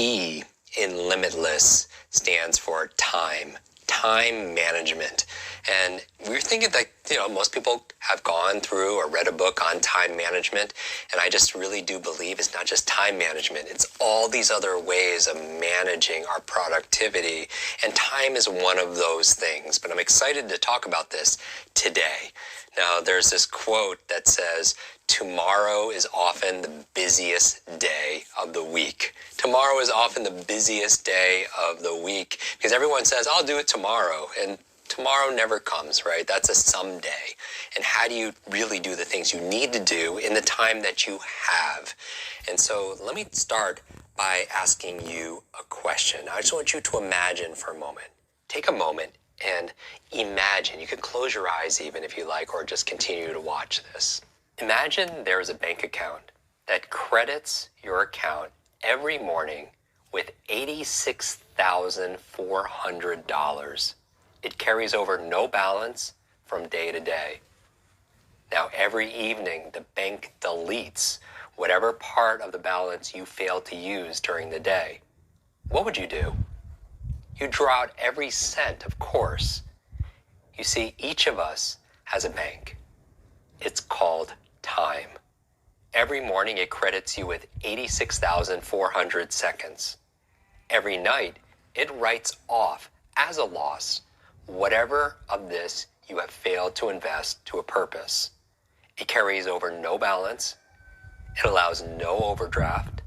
T in limitless stands for time management. And we were thinking that, most people have gone through or read a book on time management. And I just really do believe it's not just time management. It's all these other ways of managing our productivity. And time is one of those things. But I'm excited to talk about this today. Now, there's this quote that says, tomorrow is often the busiest day of the week. Tomorrow is often the busiest day of the week because everyone says, I'll do it tomorrow. And tomorrow never comes, right? That's a someday. And how do you really do the things you need to do in the time that you have? And so let me start by asking you a question. I just want you to imagine for a moment. Take a moment and imagine. You can close your eyes even if you like, or just continue to watch this. Imagine there is a bank account that credits your account every morning with $86,400. It carries over no balance from day to day. Now, every evening, the bank deletes whatever part of the balance you failed to use during the day. What would you do? You draw out every cent, of course. You see, each of us has a bank. It's called time. Every morning, it credits you with 86,400 seconds. Every night, it writes off as a loss whatever of this you have failed to invest to a purpose. It carries over no balance. It allows no overdraft.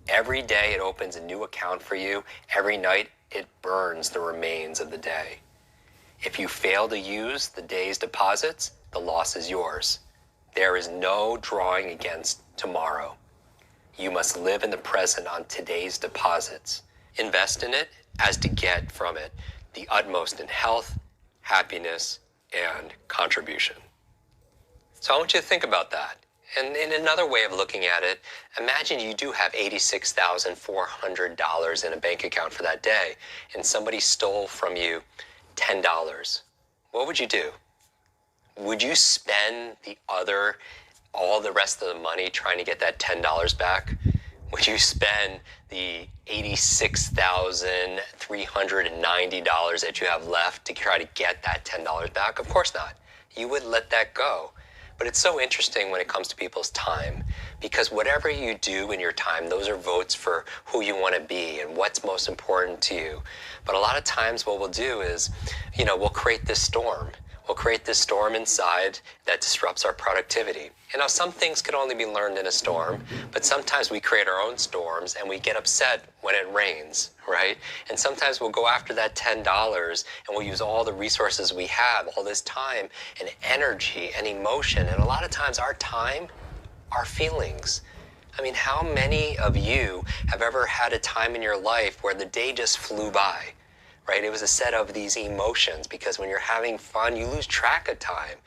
Every day it opens a new account for you. Every night it burns the remains of the day. If you fail to use the day's deposits, the loss is yours. There is no drawing against tomorrow. You must live in the present on today's deposits. Invest in it as to get from it the utmost in health, happiness, and contribution. So I want you to think about that. And in another way of looking at it, imagine you do have $86,400 in a bank account for that day, and somebody stole from you $10. What would you do? Would you spend all the rest of the money trying to get that $10 back? Would you spend the $86,390 that you have left to try to get that $10 back? Of course not. You would let that go. But it's so interesting when it comes to people's time, because whatever you do in your time, those are votes for who you want to be and what's most important to you. But a lot of times what we'll do is, we'll create this storm. We'll create this storm inside that disrupts our productivity. And some things can only be learned in a storm, but sometimes we create our own storms and we get upset when it rains, right? And sometimes we'll go after that $10 and we'll use all the resources we have, all this time and energy and emotion. And a lot of times our time, our feelings. I mean, how many of you have ever had a time in your life where the day just flew by? Right? It was a set of these emotions, because when you're having fun, you lose track of time.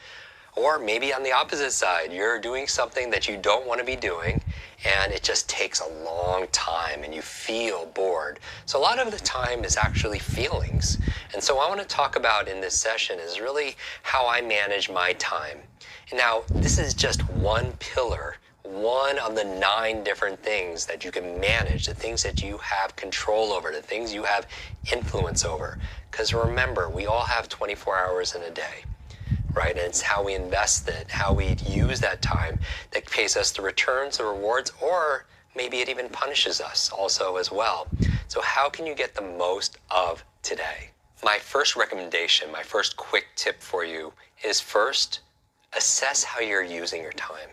Or maybe on the opposite side, you're doing something that you don't want to be doing, and it just takes a long time and you feel bored. So a lot of the time is actually feelings. And so what I want to talk about in this session is really how I manage my time. And now, this is just one pillar, one of the 9 different things that you can manage, the things that you have control over, the things you have influence over. Because remember, we all have 24 hours in a day, right? And it's how we invest it, how we use that time that pays us the returns, the rewards, or maybe it even punishes us also as well. So how can you get the most of today? My first recommendation, my first quick tip for you is first, assess how you're using your time.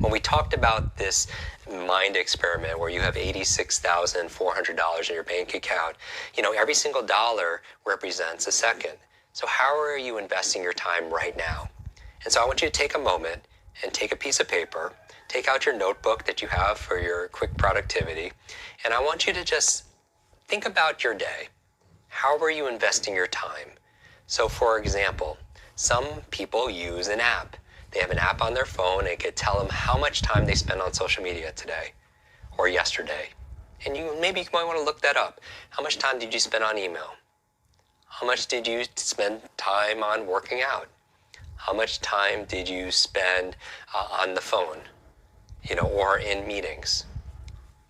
When we talked about this mind experiment where you have $86,400 in your bank account, every single dollar represents a second. So how are you investing your time right now? And so I want you to take a moment and take a piece of paper, take out your notebook that you have for your quick productivity, and I want you to just think about your day. How are you investing your time? So for example, some people use an app. They have an app on their phone and it could tell them how much time they spent on social media today or yesterday. And maybe you might want to look that up. How much time did you spend on email? How much did you spend time on working out? How much time did you spend on the phone, or in meetings?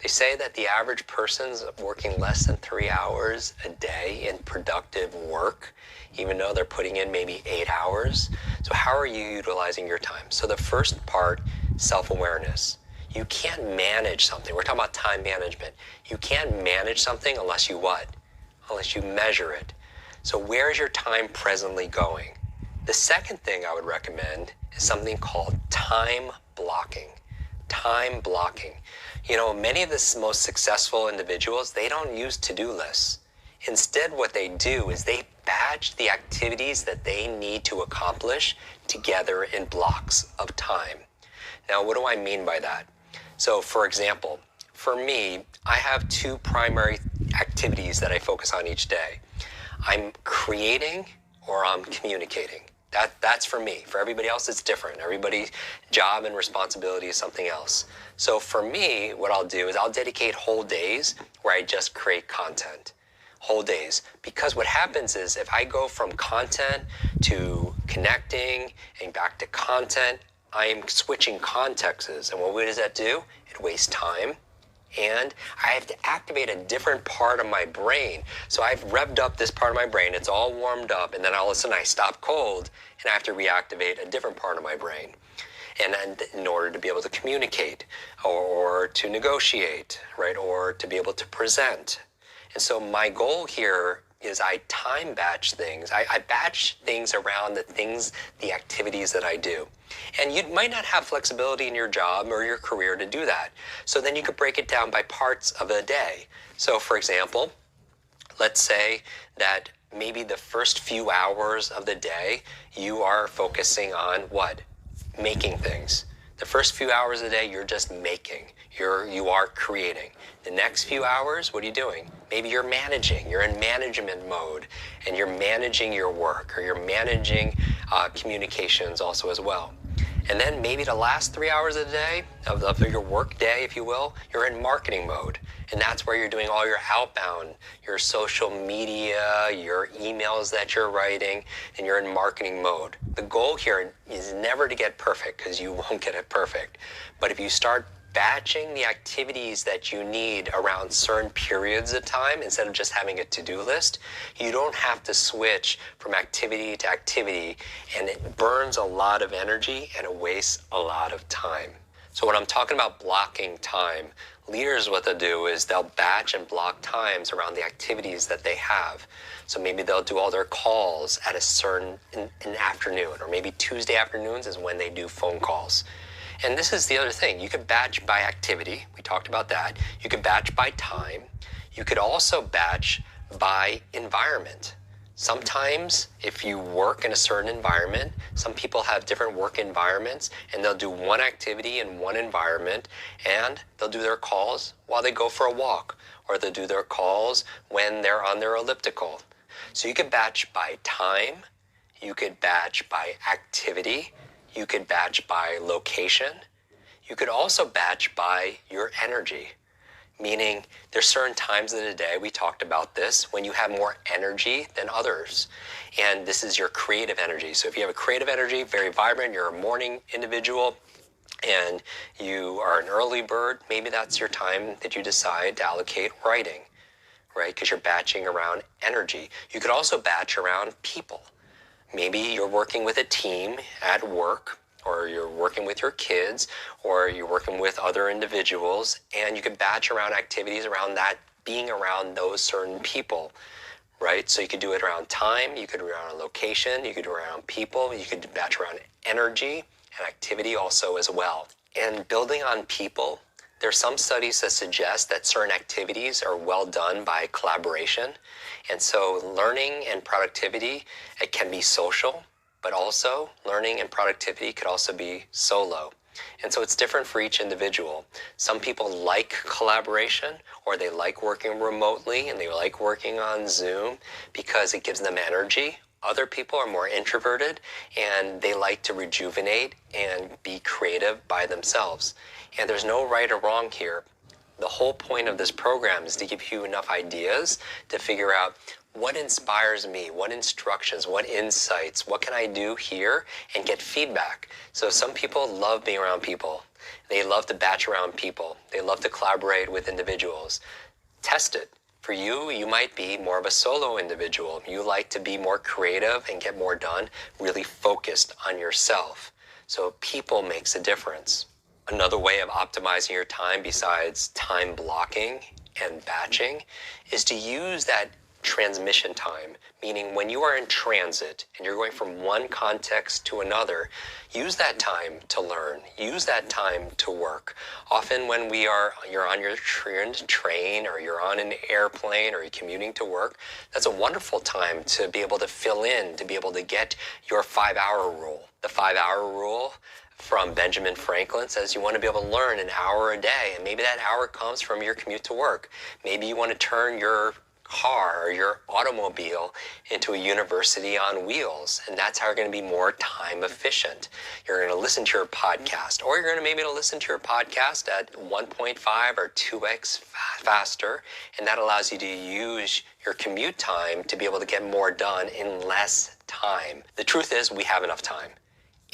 They say that the average person's working less than 3 hours a day in productive work, even though they're putting in maybe 8 hours. So how are you utilizing your time? So the first part, self-awareness. You can't manage something. We're talking about time management. You can't manage something unless you what? Unless you measure it. So where is your time presently going? The second thing I would recommend is something called time blocking. Time blocking. You know, many of the most successful individuals, they don't use to-do lists. Instead, what they do is they batch the activities that they need to accomplish together in blocks of time. Now, what do I mean by that? So, for example, for me, I have two primary activities that I focus on each day. I'm creating or I'm communicating. That's for me. For everybody else, it's different. Everybody's job and responsibility is something else. So for me, what I'll do is I'll dedicate whole days where I just create content. Whole days. Because what happens is if I go from content to connecting and back to content, I am switching contexts. And what does that do? It wastes time. And I have to activate a different part of my brain. So I've revved up this part of my brain, it's all warmed up, and then all of a sudden I stop cold, and I have to reactivate a different part of my brain. And then in order to be able to communicate, or to negotiate, right, or to be able to present. And so my goal here is I time batch things. I batch things around the activities that I do. And you might not have flexibility in your job or your career to do that. So then you could break it down by parts of a day. So for example, let's say that maybe the first few hours of the day, you are focusing on what? Making things. The first few hours of the day, you're just making. You are creating. The next few hours, what are you doing? Maybe you're managing. You're in management mode, and you're managing your work, or you're managing communications also as well. And then maybe the last 3 hours of the day, of your work day, if you will, you're in marketing mode. And that's where you're doing all your outbound, your social media, your emails that you're writing, and you're in marketing mode. The goal here is never to get perfect, because you won't get it perfect. But if you start batching the activities that you need around certain periods of time instead of just having a to-do list, you don't have to switch from activity to activity, and it burns a lot of energy and it wastes a lot of time. So when I'm talking about blocking time, leaders, what they'll do is they'll batch and block times around the activities that they have. So maybe they'll do all their calls at a certain in afternoon, or maybe Tuesday afternoons is when they do phone calls. And this is the other thing. You could batch by activity. We talked about that. You could batch by time. You could also batch by environment. Sometimes if you work in a certain environment, some people have different work environments, and they'll do one activity in one environment, and they'll do their calls while they go for a walk, or they'll do their calls when they're on their elliptical. So you could batch by time. You could batch by activity. You could batch by location. You could also batch by your energy, meaning there's certain times of the day, we talked about this, when you have more energy than others. And this is your creative energy. So if you have a creative energy, very vibrant, you're a morning individual, and you are an early bird, maybe that's your time that you decide to allocate writing, right? Because you're batching around energy. You could also batch around people. Maybe you're working with a team at work, or you're working with your kids, or you're working with other individuals, and you can batch around activities around that, being around those certain people, right? So you could do it around time, you could do it around location, you could do it around people, you could batch around energy and activity also as well. And building on people, there are some studies that suggest that certain activities are well done by collaboration. And so learning and productivity, it can be social, but also learning and productivity could also be solo. And so it's different for each individual. Some people like collaboration, or they like working remotely, and they like working on Zoom because it gives them energy. Other people are more introverted, and they like to rejuvenate and be creative by themselves. And there's no right or wrong here. The whole point of this program is to give you enough ideas to figure out What inspires me? What instructions? What insights? What can I do here and get feedback? So some people love being around people. They love to batch around people. They love to collaborate with individuals. Test it. For you, you might be more of a solo individual. You like to be more creative and get more done, really focused on yourself. So people makes a difference. Another way of optimizing your time besides time blocking and batching is to use that transmission time, meaning when you are in transit and you're going from one context to another, use that time to learn, use that time to work. Often when you're on your train or you're on an airplane or you're commuting to work, that's a wonderful time to be able to fill in, to be able to get your 5-hour rule. The 5-hour rule from Benjamin Franklin says you want to be able to learn an hour a day, and maybe that hour comes from your commute to work. Maybe you want to turn your car or your automobile into a university on wheels, and that's how you're going to be more time efficient. You're going to listen to your podcast, or you're going to maybe listen to your podcast at 1.5 or 2x faster, and that allows you to use your commute time to be able to get more done in less time. The truth is, we have enough time.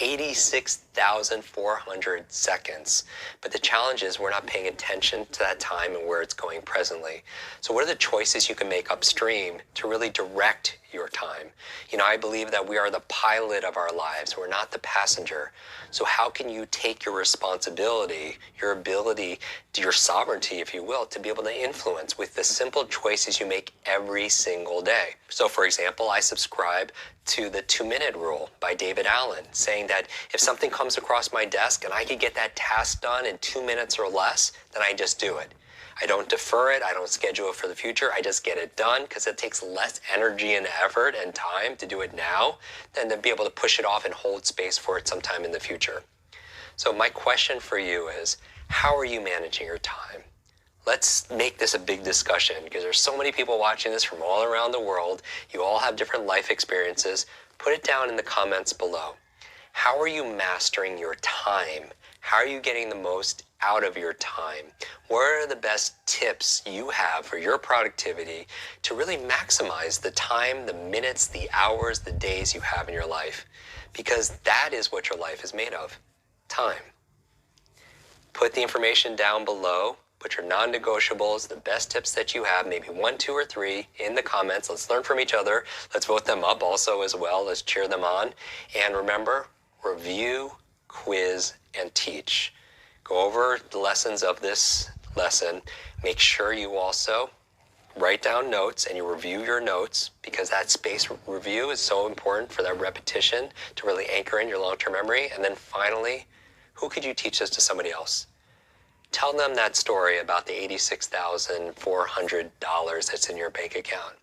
86,400 seconds. But the challenge is we're not paying attention to that time and where it's going presently. So what are the choices you can make upstream to really direct your time? You know, I believe that we are the pilot of our lives. We're not the passenger. So how can you take your responsibility, your ability, your sovereignty, if you will, to be able to influence with the simple choices you make every single day? So for example, I subscribe to the 2-minute rule by David Allen, saying that if something comes across my desk and I can get that task done in 2 minutes or less, then I just do it. I don't defer it. I don't schedule it for the future. I just get it done because it takes less energy and effort and time to do it now than to be able to push it off and hold space for it sometime in the future. So my question for you is, how are you managing your time? Let's make this a big discussion because there's so many people watching this from all around the world. You all have different life experiences. Put it down in the comments below. How are you mastering your time? How are you getting the most out of your time? What are the best tips you have for your productivity to really maximize the time, the minutes, the hours, the days you have in your life? Because that is what your life is made of, time. Put the information down below. Put your non-negotiables, the best tips that you have, maybe 1, 2, or 3 in the comments. Let's learn from each other. Let's vote them up also as well. Let's cheer them on. And remember, review, quiz, and teach. Go over the lessons of this lesson. Make sure you also write down notes and you review your notes because that spaced review is so important for that repetition to really anchor in your long-term memory. And then finally, who could you teach this to somebody else? Tell them that story about the $86,400 that's in your bank account.